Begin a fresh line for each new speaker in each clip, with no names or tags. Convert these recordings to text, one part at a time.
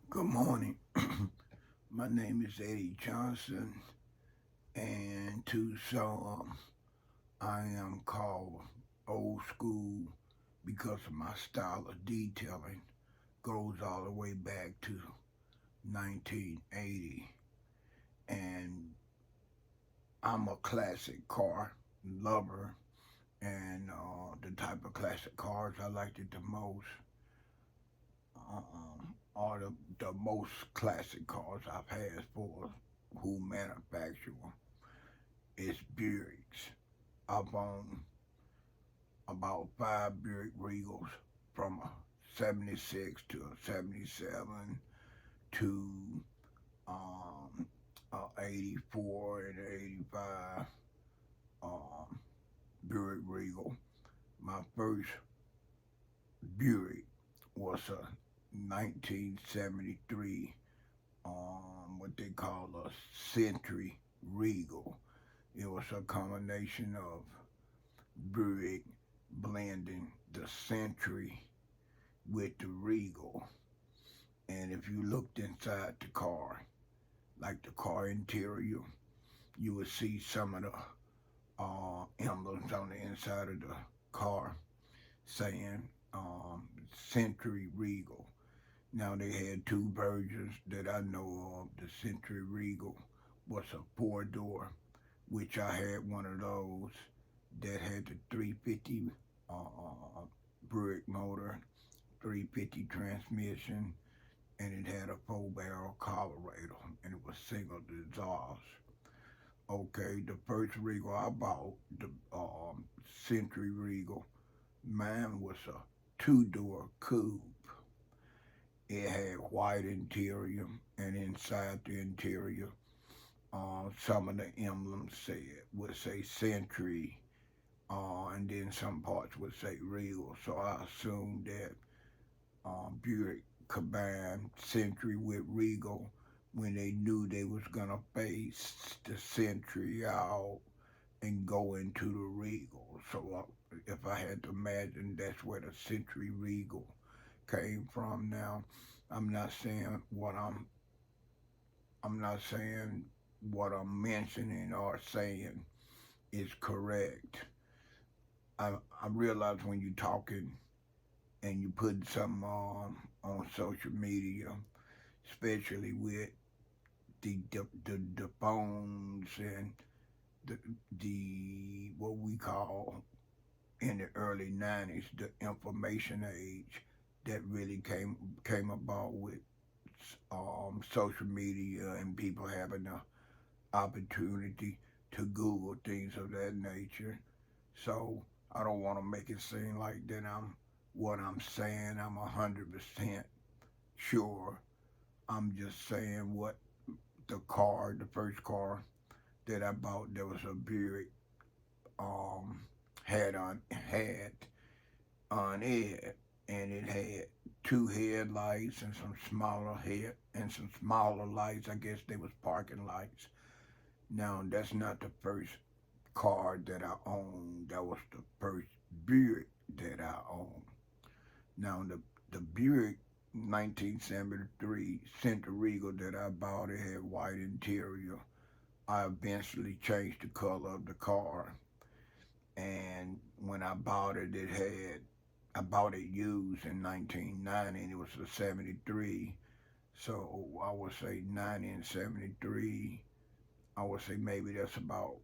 Good morning. My name is Eddie Johnson, and to some, I am called old school because of my style of detailing goes all the way back to 1980. And I'm a classic car lover, and the type of classic cars I liked it the most are the most classic cars I've had for who manufacture them. It's Buicks. I've owned about five Buick Regals from a 76 to a 77 to a 84 and 85 um, Buick Regal. My first Buick was a 1973 what they call a Century Regal. It was a combination of Buick blending the Century with the Regal. And if you looked inside the car, like the car interior, you would see some of the emblems on the inside of the car saying Century Regal. Now they had two versions that I know of. The Century Regal was a four-door, which I had one of those that had the 350 brick motor, 350 transmission, and it had a four-barrel carburetor, and it was single exhaust. Okay, the first Regal I bought, the Century Regal, mine was a two-door coupe. It had white interior, and inside the interior, some of the emblems would say Century, and then some parts would say Regal. So I assumed that Buick combined Century with Regal when they knew they was gonna face the Century out and go into the Regal. So if I had to imagine, that's where the Century Regal came from. Now, I'm not saying what I'm not saying what I'm mentioning or saying is correct. I realize when you're talking and you put something on social media, especially with the phones and the the what we call in the early '90s the information age that really came about with social media and people having the opportunity to Google things of that nature. So I don't want to make it seem like that I'm what I'm saying. I'm 100% sure. I'm just saying what the first car that I bought, there was a Buick um, had on it, and it had two headlights and some smaller lights. I guess they was parking lights. Now that's not the first car that I owned. That was the first Buick that I owned. Now the Buick 1973 Regal that I bought, it had white interior. I eventually changed the color of the car, and when I bought it, I bought it used in 1990, and it was a 73. So I would say 90 and 73. I would say maybe that's about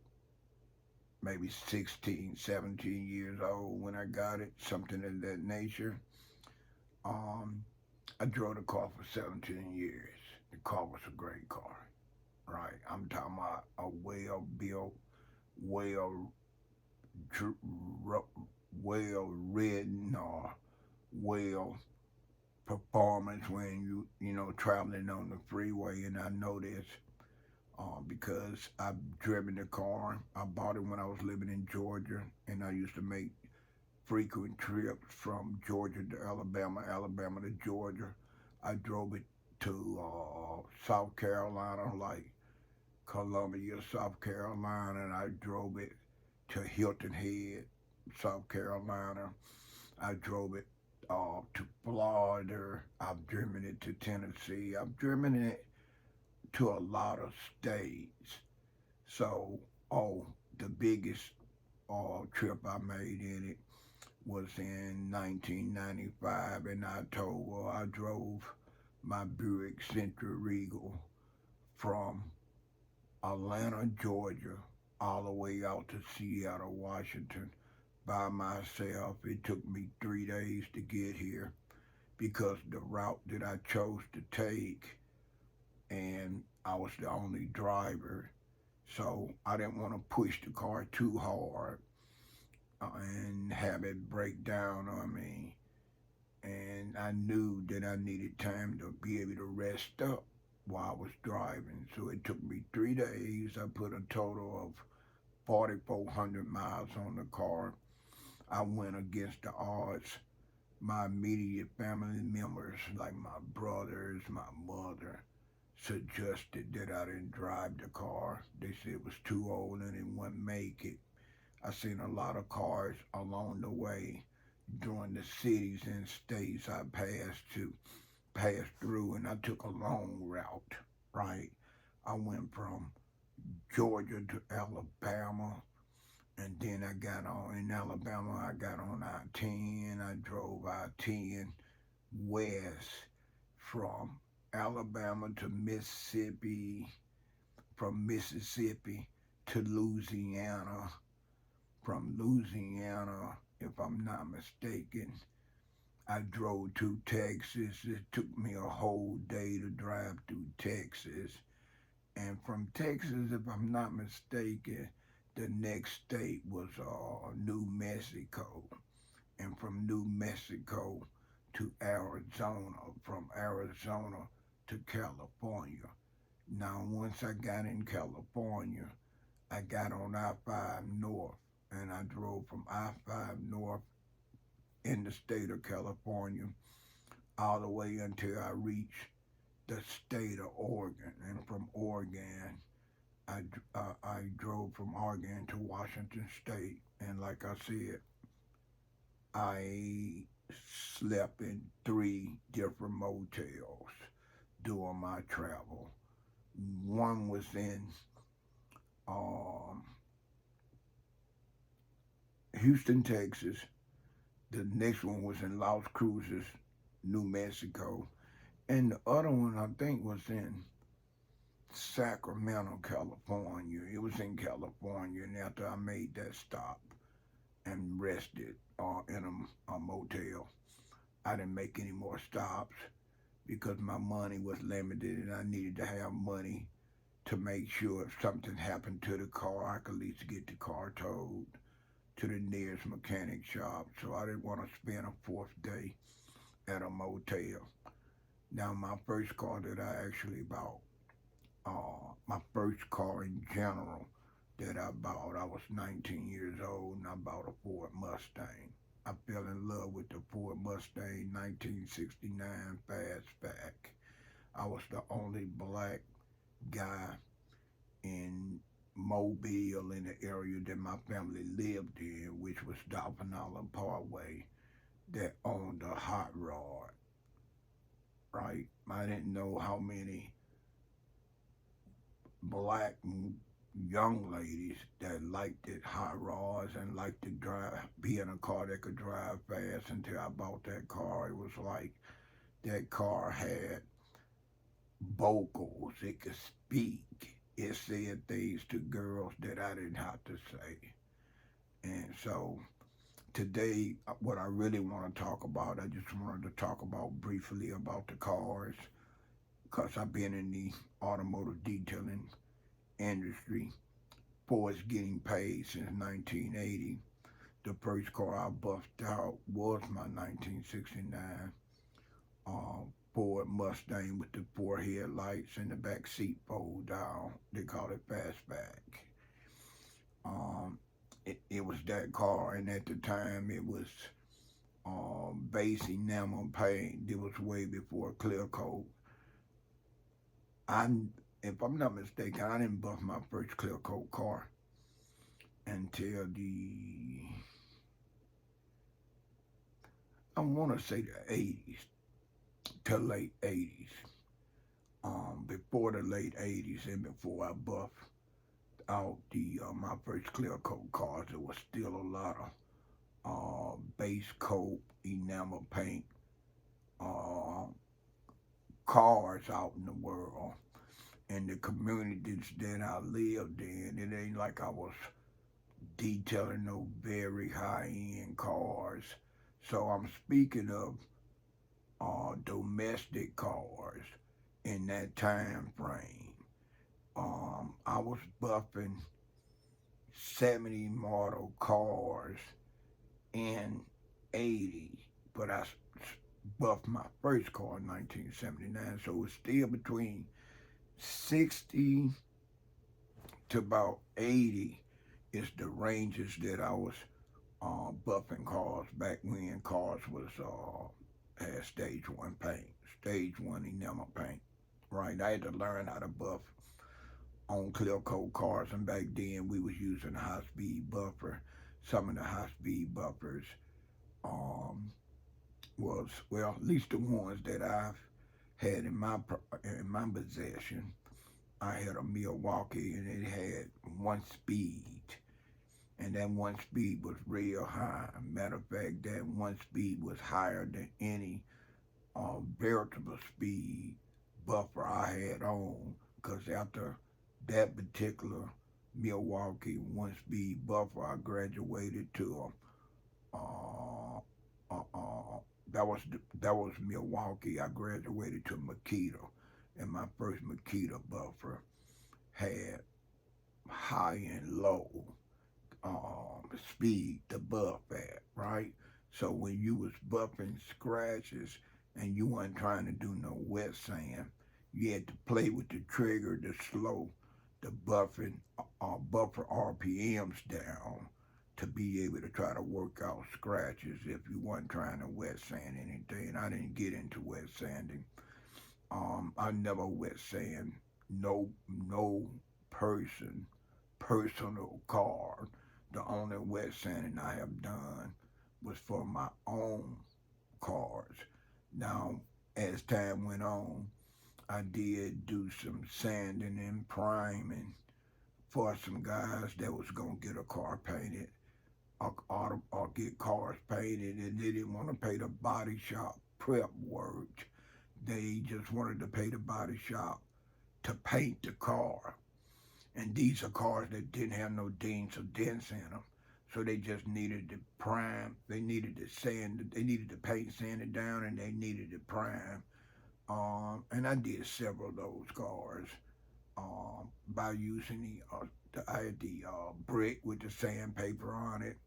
maybe 16, 17 years old when I got it, something of that nature. Um, I drove the car for 17 years. The car was a great car, right? I'm talking about a well built, well, well ridden, or well performance when traveling on the freeway. And I know this because I've driven the car. I bought it when I was living in Georgia, and I used to make frequent trips from Georgia to Alabama, Alabama to Georgia. I drove it to South Carolina, like Columbia, South Carolina, and I drove it to Hilton Head, South Carolina. I drove it. to Florida. I've driven it to Tennessee. I've driven it to a lot of states. So, oh, the biggest trip I made in it was in 1995 in October. I drove my Buick Century Regal from Atlanta, Georgia, all the way out to Seattle, Washington by myself. It took me 3 days to get here because the route that I chose to take, and I was the only driver, so I didn't want to push the car too hard and have it break down on me. And I knew that I needed time to be able to rest up while I was driving. So it took me 3 days. I put a total of 4,400 miles on the car. I went against the odds. My immediate family members, like my brothers, my mother, suggested that I didn't drive the car. They said it was too old and it wouldn't make it. I seen a lot of cars along the way during the cities and states I passed through, and I took a long route. Right, I went from Georgia to Alabama, and then I got on in Alabama. I got on I-10. I drove I-10 west from Alabama to Mississippi, from Mississippi to Louisiana, from Louisiana, if I'm not mistaken, I drove to Texas. It took me a whole day to drive through Texas. And from Texas, if I'm not mistaken, the next state was New Mexico. And from New Mexico to Arizona, from Arizona to California. Now, once I got in California, I got on I 5 North and I drove from I 5 North in the state of California all the way until I reached the state of Oregon. And from Oregon, I drove from Oregon to Washington State. And like I said, I slept in 3 different motels during my travel. One was in um, Houston, Texas. The next one was in Las Cruces, New Mexico. And the other one, I think, was in Sacramento, California. It was in California. And after I made that stop and rested in a motel, I didn't make any more stops because my money was limited and I needed to have money to make sure if something happened to the car, I could at least get the car towed to the nearest mechanic shop. So I didn't want to spend a fourth day at a motel. Now, my first car that I actually bought, my first car in general that I bought, I was 19 years old and I bought a Ford Mustang. I fell in love with the Ford Mustang 1969 Fastback. I was the only black guy in Mobile, in the area that my family lived in, which was Dolphin Island Parkway, that owned a hot rod, right? I didn't know how many black young ladies that liked it hot rods and liked to drive, be in a car that could drive fast until I bought that car. It was like that car had vocals. It could speak. It said things to girls that I didn't have to say. And so today, what I really want to talk about, I just wanted to talk about briefly about the cars because I've been in the automotive detailing industry for its getting paid since 1980. The first car I buffed out was my 1969 Ford Mustang with the 4 headlights and the back seat fold down. They call it fastback. It was that car, and at the time it was base enamel paint. It was way before clear coat. I, if I'm not mistaken, I didn't buff my first clear coat car until I want to say the 80s to late 80s. Before the late 80s and before I buffed out the my first clear coat cars, there was still a lot of base coat enamel paint uh, cars out in the world. In the communities that I lived in, it ain't like I was detailing no very high end cars. So I'm speaking of domestic cars in that time frame. I was buffing 70 model cars in 80, but I buffed my first car in 1979, so it was still between 60 to about 80 is the ranges that I was buffing cars back when cars was had stage one paint, stage one enamel paint. Right, I had to learn how to buff on clear coat cars, and back then we was using a high speed buffer. Some of the high speed buffers um, was well, at least the ones that I've had in my possession. I had a Milwaukee, and it had one speed, and that one speed was real high. Matter of fact, that one speed was higher than any veritable speed buffer I had on. Because after that particular Milwaukee one speed buffer, I graduated to a that was Milwaukee. I graduated to Makita, and my first Makita buffer had high and low speed to buff at, right? So when you was buffing scratches and you wasn't trying to do no wet sand, you had to play with the trigger to slow the buffer RPMs down to be able to try to work out scratches if you weren't trying to wet sand anything. I didn't get into wet sanding. I never wet sand no person personal car. The only wet sanding I have done was for my own cars. Now, as time went on, I did do some sanding and priming for some guys that was gonna get a car painted or get cars painted, and they didn't want to pay the body shop prep work. They just wanted to pay the body shop to paint the car. And these are cars that didn't have no dings or dents in them. So they just needed to prime. They needed to sand. They needed to paint, sand it down, and they needed to prime. And I did several of those cars by using I had the brick with the sandpaper on it.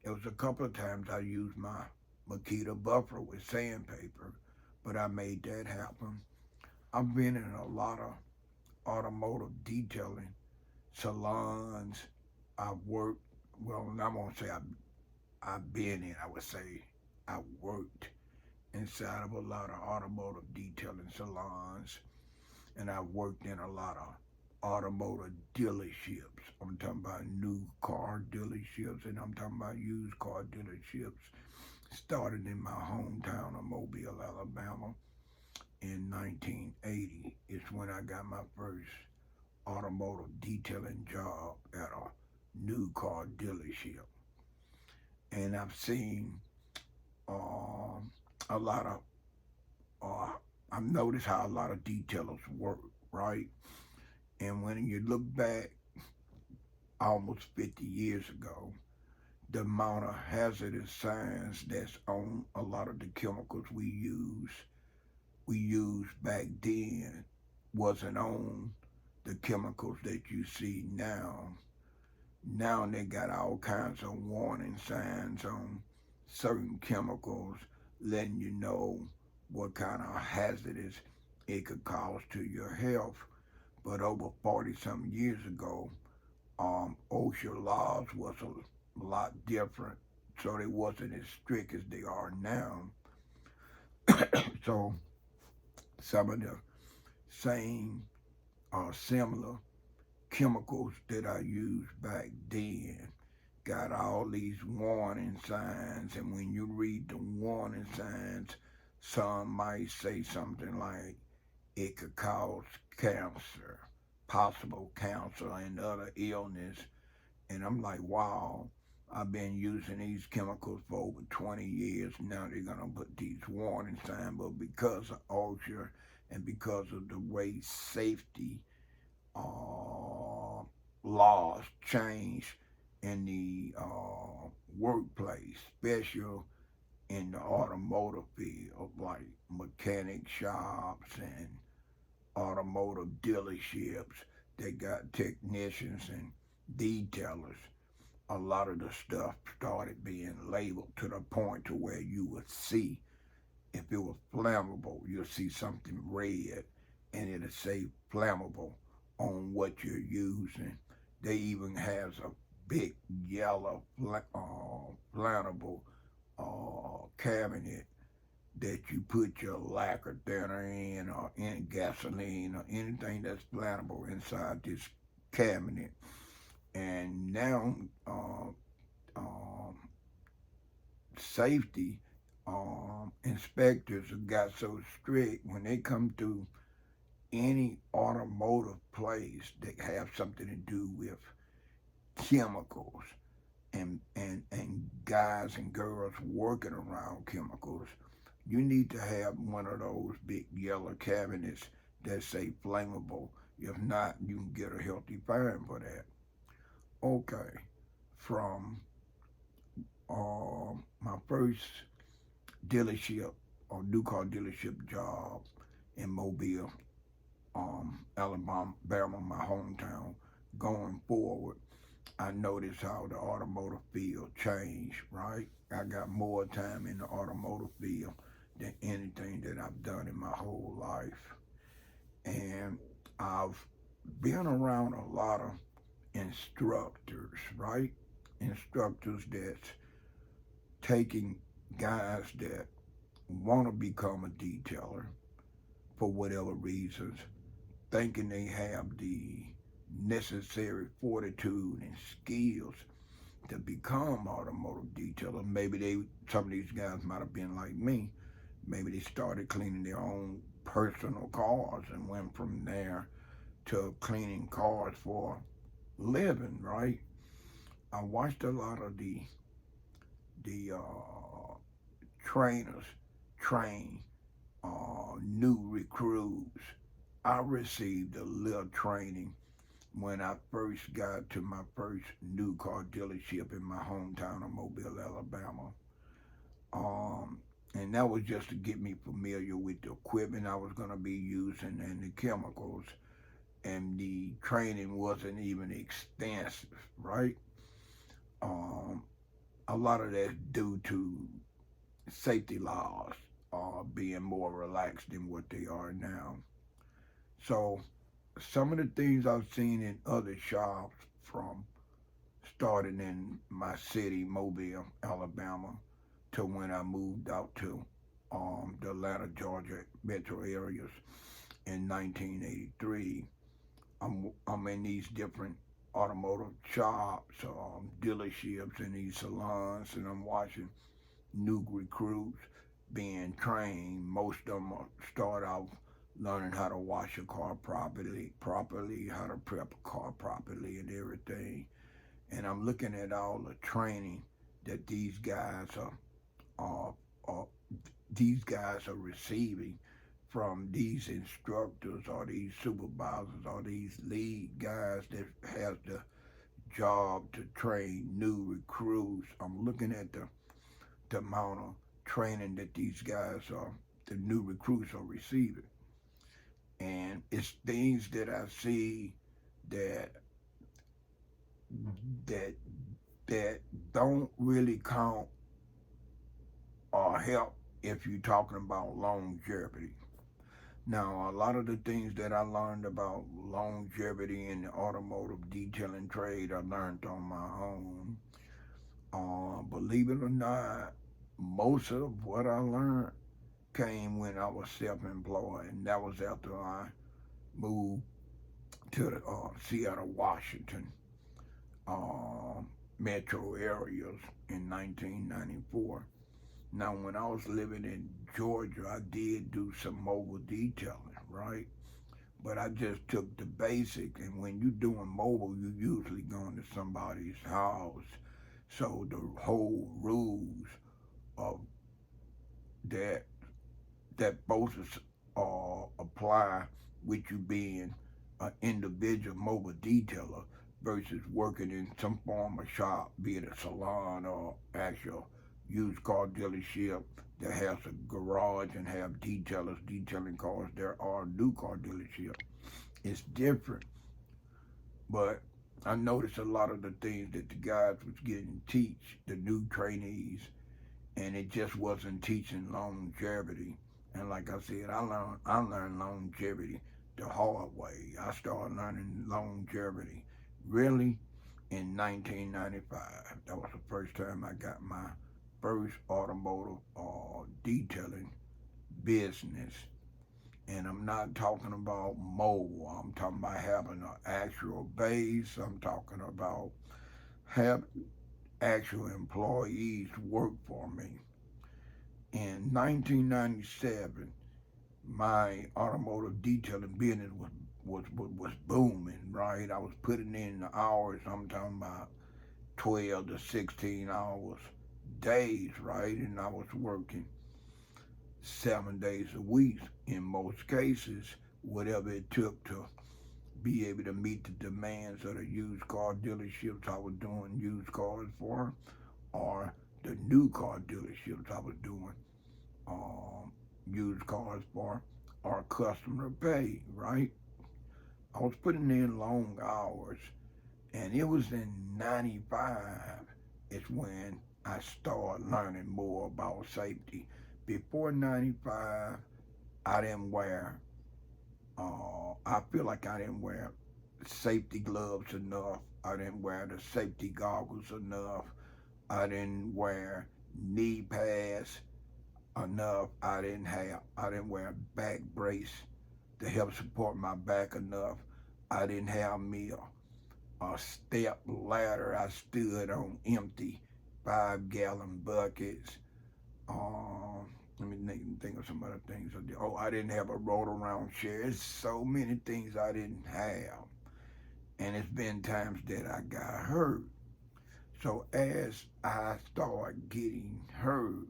It was a couple of times I used my Makita buffer with sandpaper, but I made that happen. I've been in a lot of automotive detailing salons. I've worked, well, I won't say I've been in, I would say I worked inside of a lot of automotive detailing salons, and I worked in a lot of automotive dealerships. I'm talking about new car dealerships, and I'm talking about used car dealerships. Started in my hometown of Mobile, Alabama in 1980. It's when I got my first automotive detailing job at a new car dealership. And I've seen um, a lot of, uh, I've noticed how a lot of detailers work, right? And when you look back almost 50 years ago, the amount of hazardous signs that's on a lot of the chemicals we used back then wasn't on the chemicals that you see now. Now they got all kinds of warning signs on certain chemicals, letting you know what kind of hazardous it could cause to your health. But over 40 some years ago, OSHA laws was a lot different, so they wasn't as strict as they are now. So some of the same or similar chemicals that I used back then got all these warning signs, and when you read the warning signs, some might say something like it could cause cancer, possible cancer, and other illness. And I'm like, wow, I've been using these chemicals for over 20 years. Now they're going to put these warning signs. But because of OSHA and because of the way safety uh, laws change in the workplace, especially in the automotive field, like mechanic shops and automotive dealerships. They got technicians and detailers. A lot of the stuff started being labeled to the point to where you would see if it was flammable, you'll see something red and it'll say flammable on what you're using. They even has a big yellow flammable cabinet that you put your lacquer thinner in or in gasoline or anything that's flammable inside this cabinet. And now um, safety inspectors have got so strict when they come to any automotive place that have something to do with chemicals and guys and girls working around chemicals. You need to have one of those big yellow cabinets that say flammable. If not, you can get a healthy fine for that. Okay, from my first dealership or new car dealership job in Mobile, Alabama, my hometown, going forward, I noticed how the automotive field changed, right? I got more time in the automotive field than anything that I've done in my whole life. And I've been around a lot of instructors, right? Instructors that's taking guys that want to become a detailer for whatever reasons, thinking they have the necessary fortitude and skills to become automotive detailer. Maybe some of these guys might have been like me. Maybe they started cleaning their own personal cars and went from there to cleaning cars for a living, right? I watched a lot of the trainers train new recruits. I received a little training when I first got to my first new car dealership in my hometown of Mobile, Alabama. Um, and that was just to get me familiar with the equipment I was going to be using and the chemicals. And the training wasn't even extensive, right? Um, a lot of that due to safety laws being more relaxed than what they are now. So some of the things I've seen in other shops from starting in my city, Mobile, Alabama, to when I moved out to the Atlanta, Georgia metro areas in 1983. I'm in these different automotive shops, dealerships, and these salons, and I'm watching new recruits being trained. Most of them start off learning how to wash a car properly, how to prep a car properly, and everything. And I'm looking at all the training that are, are these guys are receiving from these instructors or these supervisors or these lead guys that has the job to train new recruits. I'm looking at the amount of training that these guys are, the new recruits are receiving. And it's things that I see that that that don't really count or help if you're talking about longevity. Now, a lot of the things that I learned about longevity in the automotive detailing trade, I learned on my own. Believe it or not, most of what I learned came when I was self-employed, and that was after I moved to Seattle, Washington. metro areas in 1994. Now, when I was living in Georgia, I did do some mobile detailing, right? But I just took the basic, and when you're doing mobile, you usually going to somebody's house. So the whole rules of that that both apply with you being an individual mobile detailer versus working in some form of shop, be it a salon or actual used car dealership that has a garage and have detailers detailing cars. There are new car dealerships. It's different, but I noticed a lot of the things that the guys was getting teach the new trainees, and it just wasn't teaching longevity. And like I said, I learned longevity the hard way. I started learning longevity really in 1995. That was the first time I got my first automotive detailing business. And I'm not talking about mobile. I'm talking about having an actual base. I'm talking about having actual employees work for me. In 1997, my automotive detailing business was booming, right? I was putting in the hours. I'm talking about 12 to 16 hours days, right? And I was working 7 days a week in most cases, whatever it took to be able to meet the demands of the used car dealerships I was doing used cars for, or the new car dealerships I was doing um, used cars for, or customer pay, right? I was putting in long hours, and it was in 95 is when I started learning more about safety. Before 95, I didn't wear, I feel like I didn't wear safety gloves enough. I didn't wear the safety goggles enough. I didn't wear knee pads enough. I didn't wear a back brace to help support my back enough. I didn't have me a step ladder. I stood on empty 5 gallon buckets. Let me think of some other things I did. Oh, I didn't have a roll around chair. There's so many things I didn't have. And it's been times that I got hurt. So as I started getting hurt,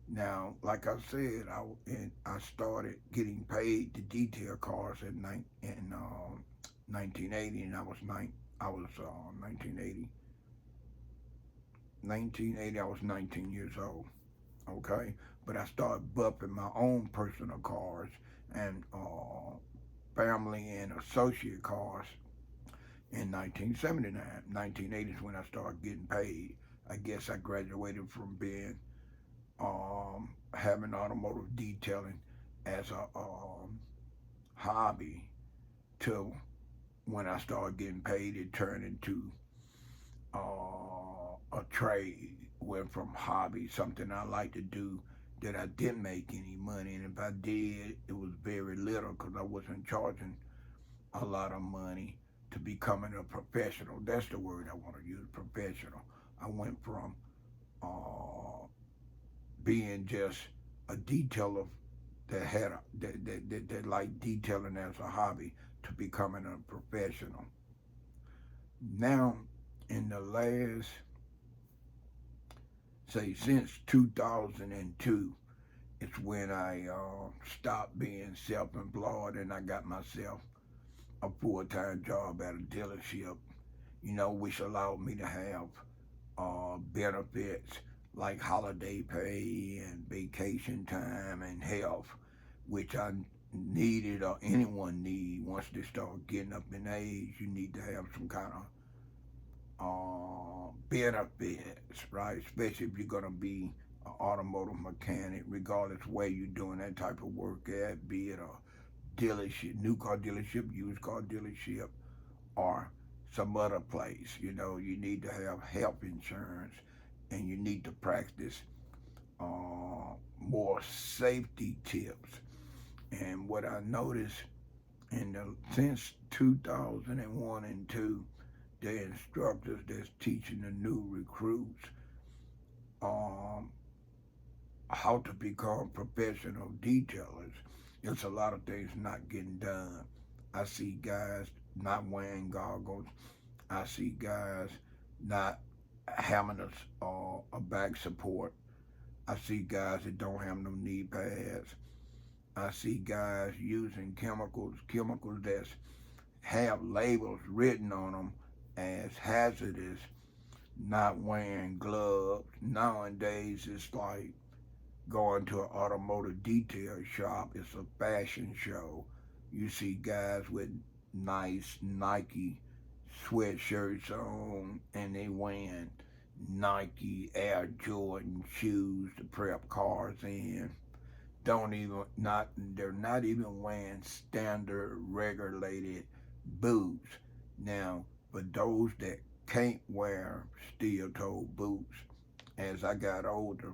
now, like I said, I started getting paid to detail cars in 1980, and I was 1980. I was 19 years old. Okay, but I started buffing my own personal cars and family and associate cars in 1979. 1980 is when I started getting paid. I guess I graduated from being having automotive detailing as a hobby to when I started getting paid, it turned into a trade. Went from hobby, something I like to do, that I didn't make any money, and if I did, it was very little because I wasn't charging a lot of money to becoming a professional. That's the word I want to use, professional. I went from uh, being just a detailer that had that liked detailing as a hobby to becoming a professional. Now, in the last, say, since 2002, it's when I stopped being self-employed and I got myself a full-time job at a dealership, which allowed me to have benefits like holiday pay and vacation time and health, which I needed or anyone need once they start getting up in age. You need to have some kind of benefits, right? Especially if you're gonna be an automotive mechanic, regardless where you're doing that type of work at, be it a dealership, new car dealership, used car dealership, or some other place. You need to have health insurance, and you need to practice more safety tips. And what I noticed since 2001 and 2, They're instructors that's teaching the new recruits um, how to become professional detailers. It's a lot of things not getting done. I see guys not wearing goggles. I see guys not having a back support. I see guys that don't have no knee pads. I see guys using chemicals that have labels written on them as hazardous, not wearing gloves. Nowadays, it's like going to an automotive detail shop. It's a fashion show. You see guys with nice Nike sweatshirts on, and they wearing Nike Air Jordan shoes to prep cars in. Don't even not They're not even wearing standard regulated boots. Now, for those that can't wear steel toe boots, as I got older,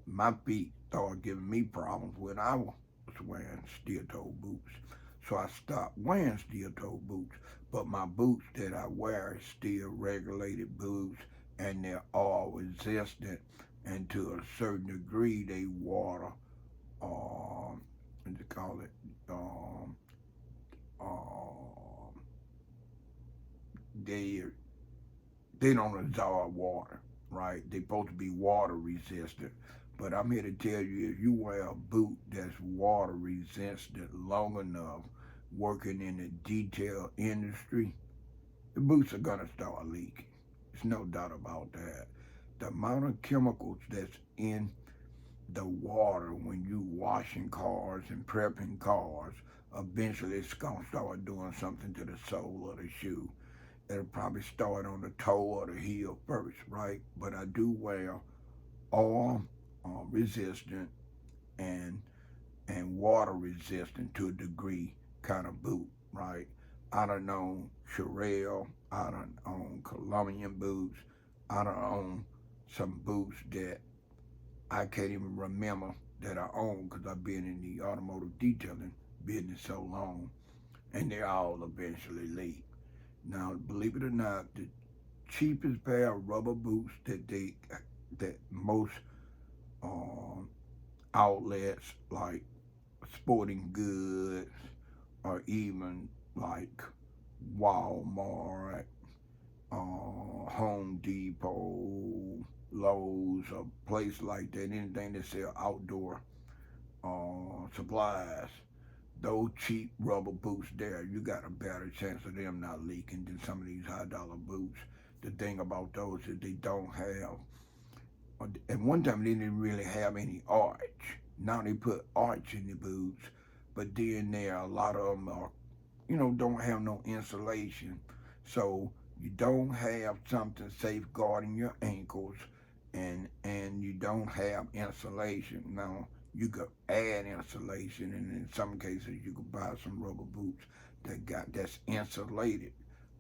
my feet started giving me problems when I was wearing steel toe boots. So I stopped wearing steel toe boots. But my boots that I wear are still regulated boots, and they're all resistant. And to a certain degree, they water. What do you call it? Um, um, they they don't absorb water, right? They're supposed to be water resistant. But I'm here to tell you, if you wear a boot that's water resistant long enough, working in the detail industry, the boots are gonna start leaking. There's no doubt about that. The amount of chemicals that's in the water when you washing cars and prepping cars, eventually it's gonna start doing something to the sole of the shoe. It'll probably start on the toe or the heel first, right? But I do wear all resistant and water resistant to a degree kind of boot, right? I don't own Sherelle, I don't own Colombian boots, I don't own some boots that I can't even remember that I own because I've been in the automotive detailing business so long, and they all eventually leak. Now, believe it or not, the cheapest pair of rubber boots that most um, outlets like Sporting Goods or even like Walmart, Home Depot, Lowe's, a place like that, anything that sell outdoor supplies, those cheap rubber boots there, you got a better chance of them not leaking than some of these high dollar boots. The thing about those is they don't have, at one time they didn't really have any arch. Now they put arch in the boots, but then there a lot of them are, don't have no insulation. So you don't have something safeguarding your ankles, and you don't have insulation. Now you could add insulation, and in some cases you could buy some rubber boots that's insulated.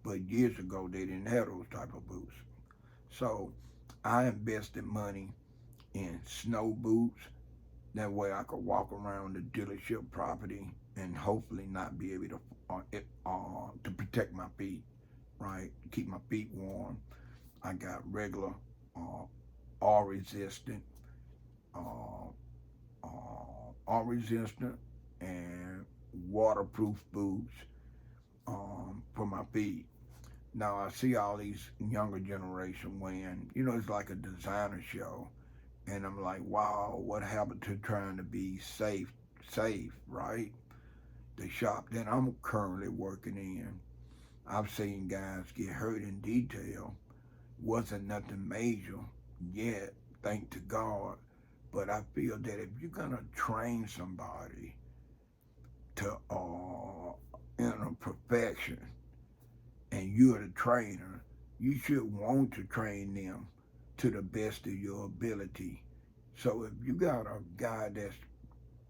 But years ago they didn't have those type of boots. So I invested money in snow boots. That way I could walk around the dealership property and hopefully not be able to protect my feet, right? Keep my feet warm. I got regular uh, all resistant, uh, all resistant and waterproof boots for my feet. Now I see all these younger generation wearing, it's like a designer show, and I'm like, wow, what happened to trying to be safe, right? The shop that I'm currently working in, I've seen guys get hurt in detail. Wasn't nothing major yet, thank to God. But I feel that if you're gonna train somebody to in a profession, and you're the trainer, you should want to train them to the best of your ability. So if you got a guy that's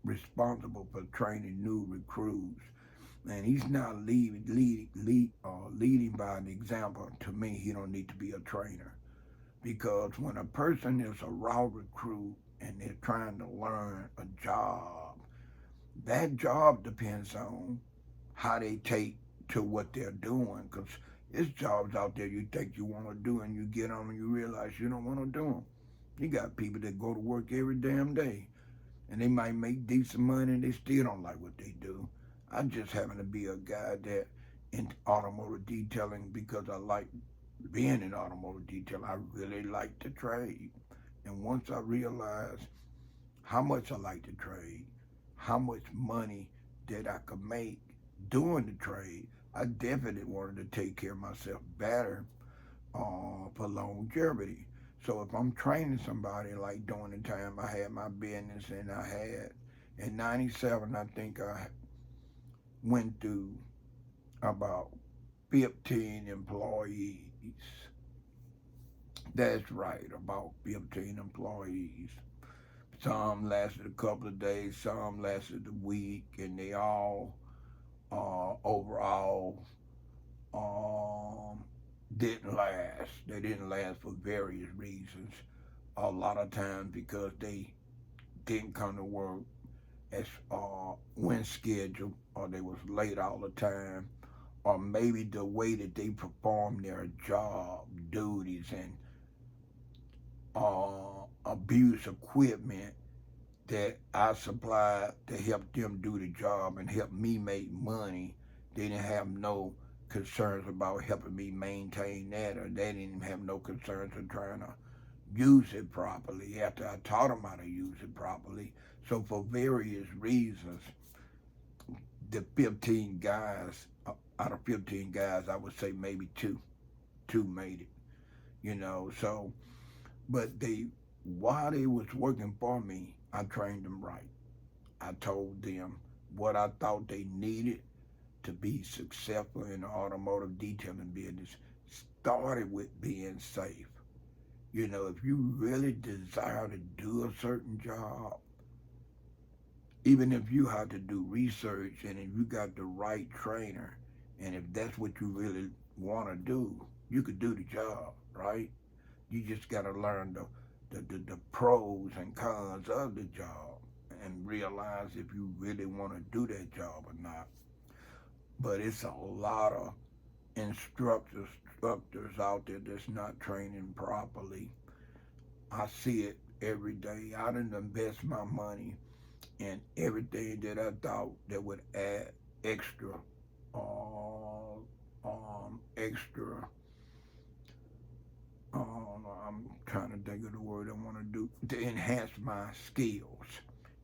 responsible for training new recruits, and he's not leading by an example, to me, he don't need to be a trainer. Because when a person is a raw recruit and they're trying to learn a job, that job depends on how they take to what they're doing. Because It's jobs out there you think you want to do and you get on and you realize you don't want to do them. You got people that go to work every damn day and they might make decent money and they still don't like what they do. I just happen to be a guy that in automotive detailing because I like being in automotive detail. I really like the trade. And once I realized how much I like to trade, how much money that I could make doing the trade, I definitely wanted to take care of myself better for longevity. So if I'm training somebody, like during the time I had my business and I had in '97, I think I went through about 15 employees. That's right, about 15 employees. Some lasted a couple of days, some lasted a week, and they all overall um, didn't last. They didn't last for various reasons. A lot of times because they didn't come to work as when scheduled, or they was late all the time, or maybe the way that they performed their job duties and abuse equipment that I supplied to help them do the job and help me make money. They didn't have no concerns about helping me maintain that, or they didn't have no concerns of trying to use it properly after I taught them how to use it properly. So for various reasons, the 15 guys, out of 15 guys, I would say maybe two made it. So, but while they was working for me, I trained them right. I told them what I thought they needed to be successful in the automotive detailing business. Started with being safe. If you really desire to do a certain job, even if you have to do research and if you got the right trainer, and if that's what you really want to do, you could do the job, right? You just got to learn the pros and cons of the job and realize if you really want to do that job or not. But it's a lot of instructors out there that's not training properly. I see it every day. I didn't invest my money in everything that I thought that would add extra, extra. I'm trying to think of the word I want to do to enhance my skills,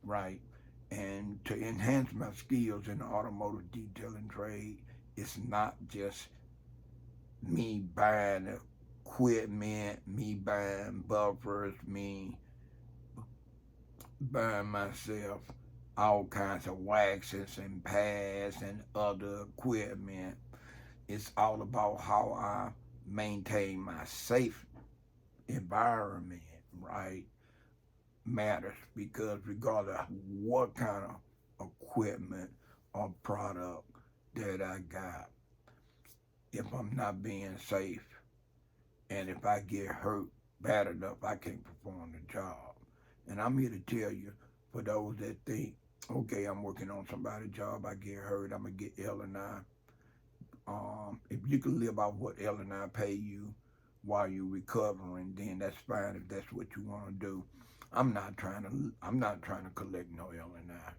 right? And to enhance my skills in the automotive detailing trade, it's not just me buying equipment, me buying buffers, me buying myself all kinds of waxes and pads and other equipment. It's all about how I maintain my safe environment, right? Matters because regardless of what kind of equipment or product that I got, if I'm not being safe and if I get hurt bad enough, I can't perform the job. And I'm here to tell you, for those that think, okay, I'm working on somebody's job, I get hurt, I'm gonna get L&I. If you can live off what L&I pay you while you're recovering, then that's fine if that's what you want to do. I'm not trying to collect no L&I.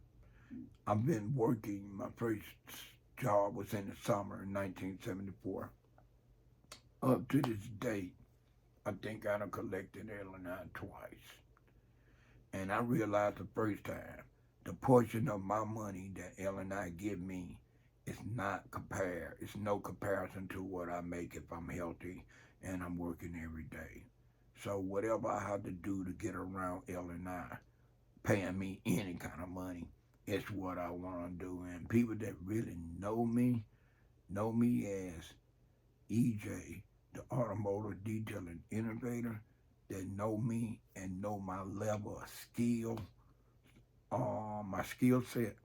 I've been working. My first job was in the summer in 1974. Up to this date, I think I done collected L&I twice. And I realized the first time, the portion of my money that L&I give me is not compared. It's no comparison to what I make if I'm healthy and I'm working every day. So whatever I have to do to get around L&I, paying me any kind of money, it's what I want to do. And people that really know me as EJ, the automotive detailing innovator, that know me and know my level of skill, my skill set.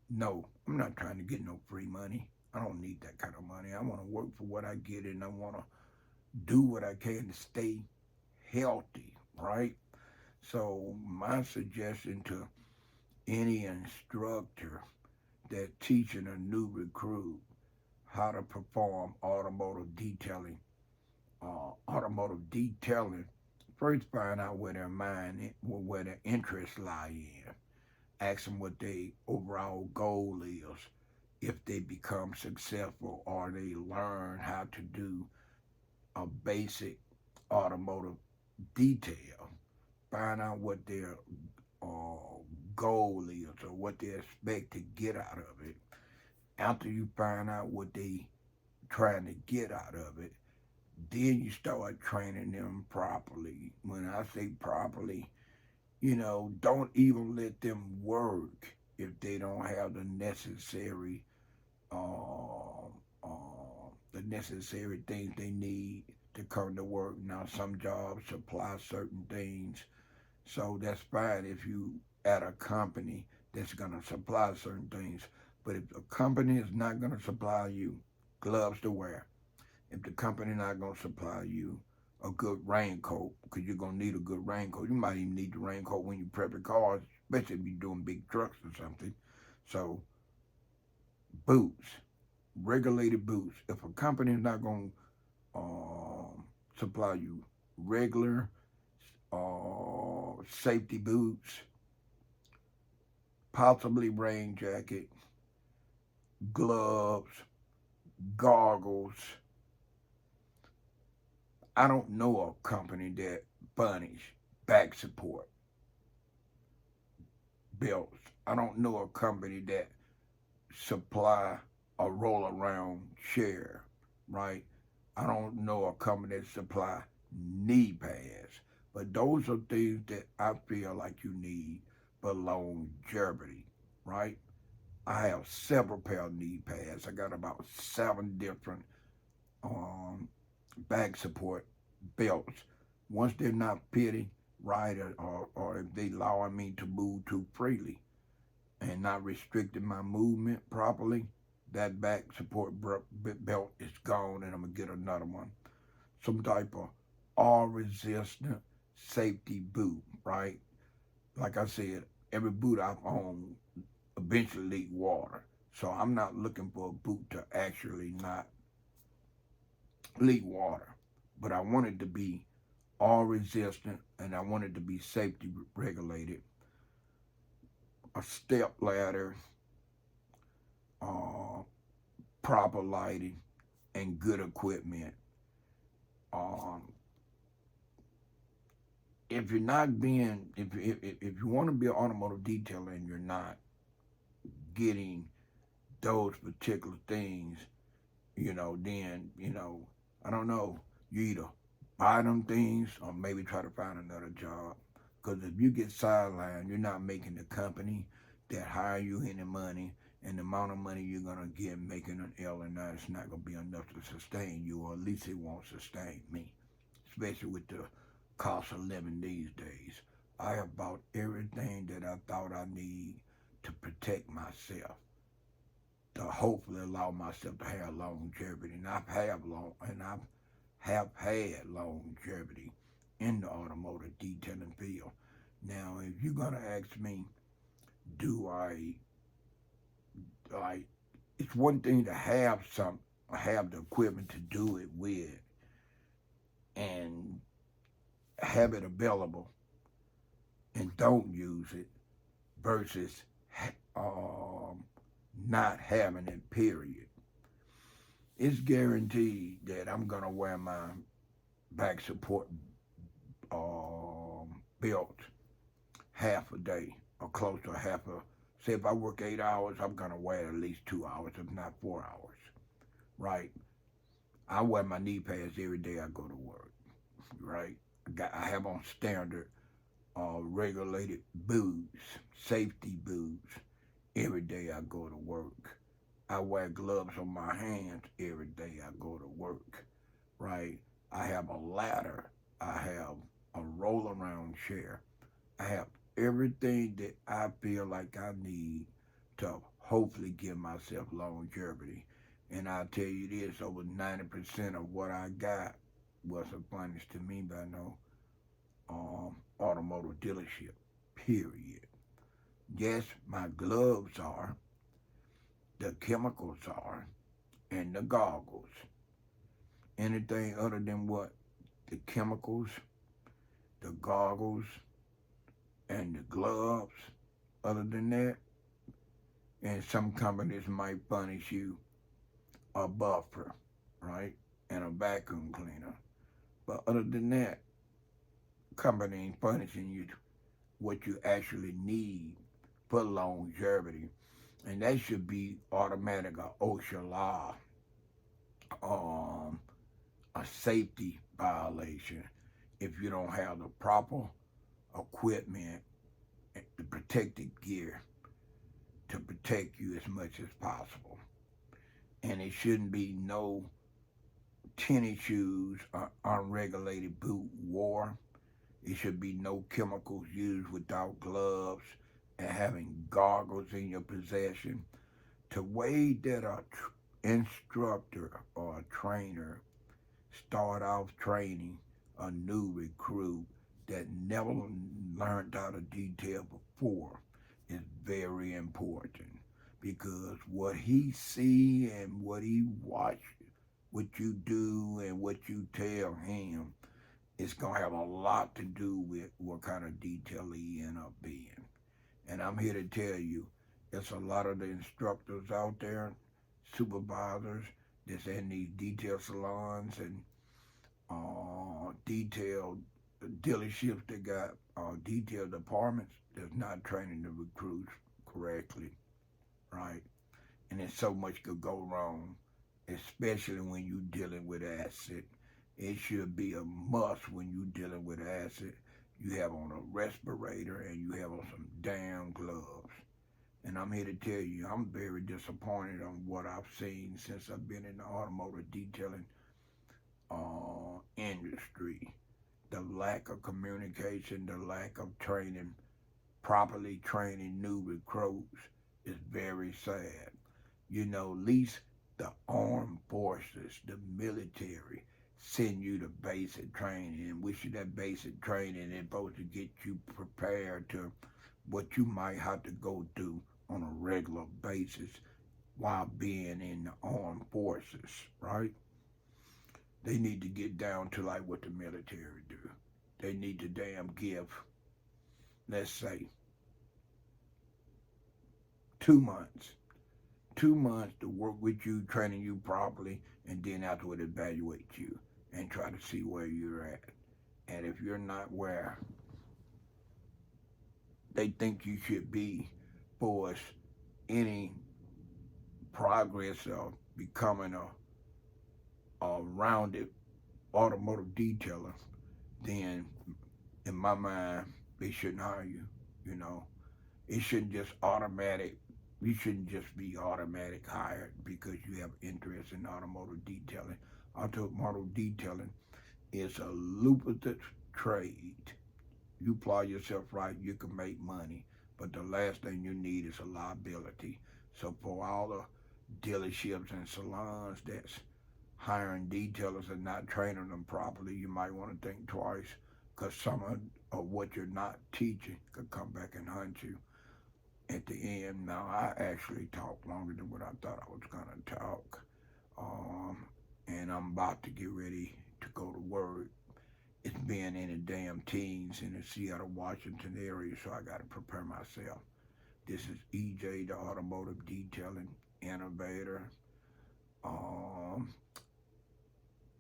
No, I'm not trying to get no free money. I don't need that kind of money. I want to work for what I get and I want to do what I can to stay healthy, right? So my suggestion to any instructor that teaching a new recruit how to perform automotive detailing. Automotive detailing. First, find out where their mind, where their interests lie in. Ask them what their overall goal is. If they become successful or they learn how to do a basic automotive detail, find out what their uh, goal is or what they expect to get out of it. After you find out what they trying to get out of it, then you start training them properly. When I say properly, don't even let them work if they don't have the necessary things they need to come to work. Now, some jobs supply certain things, so that's fine if you at a company that's gonna supply certain things. But if a company is not gonna supply you gloves to wear, if the company not gonna supply you a good raincoat, because you're gonna need a good raincoat. You might even need the raincoat when you prepping cars, especially if you're doing big trucks or something. So boots, regulated boots. If a company is not gonna supply you regular safety boots, possibly rain jacket, gloves, goggles. I don't know a company that furnish back support belts. I don't know a company that supply a roll around chair, right? I don't know a company that supply knee pads. But those are things that I feel like you need for longevity, right? I have several pair of knee pads. I got about 7 different um, back support belts. Once they're not fitting right, or if they allowing me to move too freely and not restricting my movement properly, that back support belt is gone, and I'm gonna get another one. Some type of all resistant safety boot, right? Like I said, every boot I've owned eventually leak water. So I'm not looking for a boot to actually not leak water. But I want it to be all resistant and I want it to be safety regulated. A step ladder, uh, proper lighting, and good equipment. Um, if you're not being, if you want to be an automotive detailer and you're not getting those particular things, then, I don't know, you either buy them things or maybe try to find another job. Because if you get sidelined, you're not making the company that hire you any money, and the amount of money you're going to get making an L and I, it's not going to be enough to sustain you, or at least it won't sustain me, especially with the cost of living these days. I have bought everything that I thought I need to protect myself, to hopefully allow myself to have longevity. And I have had longevity in the automotive detailing field. Now, if you're gonna ask me, do I? It's one thing to have the equipment to do it with, and have it available, and don't use it, versus um, not having it. Period. It's guaranteed that I'm gonna wear my back support belt half a day or close to half a. Say if I work 8 hours, I'm gonna wear at least 2 hours, if not 4 hours. Right? I wear my knee pads every day I go to work. Right? I have on standard regulated boots, safety boots every day I go to work. I wear gloves on my hands every day I go to work. Right? I have a ladder. I have a roll around chair. I have everything that I feel like I need to hopefully give myself longevity. And I'll tell you this, over 90% of what I got wasn't furnished to me by no automotive dealership, period. Yes, my gloves are, the chemicals are, and the goggles. Anything other than what? The chemicals, the goggles, and the gloves. Other than that, and some companies might punish you a buffer, right? And a vacuum cleaner. But other than that, company ain't punishing you what you actually need for longevity. And that should be automatic or OSHA law, um, a safety violation if you don't have the proper equipment, the protective gear to protect you as much as possible. And it shouldn't be no tennis shoes or unregulated boot wore. It should be no chemicals used without gloves and having goggles in your possession. To way that a instructor or a trainer start off training a new recruit that never learned how to detail before is very important because what he see and what he watch, what you do and what you tell him, it's gonna have a lot to do with what kind of detail he end up being. And I'm here to tell you, there's a lot of the instructors out there, supervisors that's in these detail salons and detailed dealerships that got detailed departments that's not training the recruits correctly, right? And there's so much could go wrong, especially when you're dealing with acid. It should be a must when you're dealing with acid. You have on a respirator and you have on some damn gloves. And I'm here to tell you, I'm very disappointed on what I've seen since I've been in the automotive detailing industry. The lack of communication, the lack of training, properly training new recruits is very sad. You know, at least the armed forces, the military, send you the basic training, and with you that basic training is supposed to get you prepared to what you might have to go through on a regular basis while being in the armed forces, right? They need to get down to like what the military do. They need to damn give, let's say, 2 months. 2 months to work with you, training you properly, and then afterward evaluate you and try to see where you're at. And if you're not where they think you should be for any progress of becoming a rounded automotive detailer, then in my mind, they shouldn't hire you. You know, it shouldn't just automatic. You shouldn't just be automatic hired because you have interest in automotive detailing. Automotive detailing is a lucrative trade. You apply yourself right, you can make money. But the last thing you need is a liability. So for all the dealerships and salons that's hiring detailers and not training them properly, you might want to think twice because some of what you're not teaching could come back and hunt you at the end. Now, I actually talked longer than what I thought I was going to talk. Um, and I'm about to get ready to go to work. It's been in the damn teens in the Seattle, Washington area, so I got to prepare myself. This is EJ, the Automotive Detailing Innovator. Um,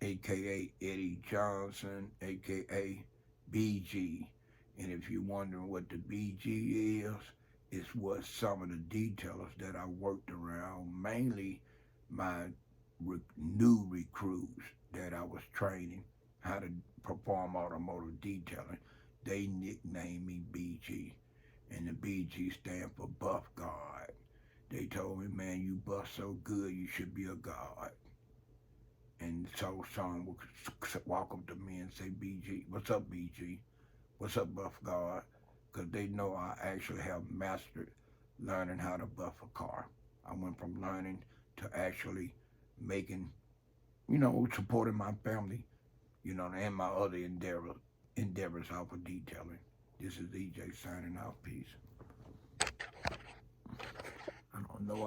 aka Eddie Johnson, aka BG. And if you're wondering what the BG is, it's what some of the detailers that I worked around, mainly my new recruits that I was training how to perform automotive detailing, they nicknamed me BG. And the BG stand for Buff God. They told me, man, you buff so good, you should be a god. And so someone would walk up to me and say, BG, what's up, BG? What's up, Buff God? Because they know I actually have mastered learning how to buff a car. I went from learning to actually making, supporting my family, and my other endeavors out for detailing. This is EJ signing off. Peace. I don't know.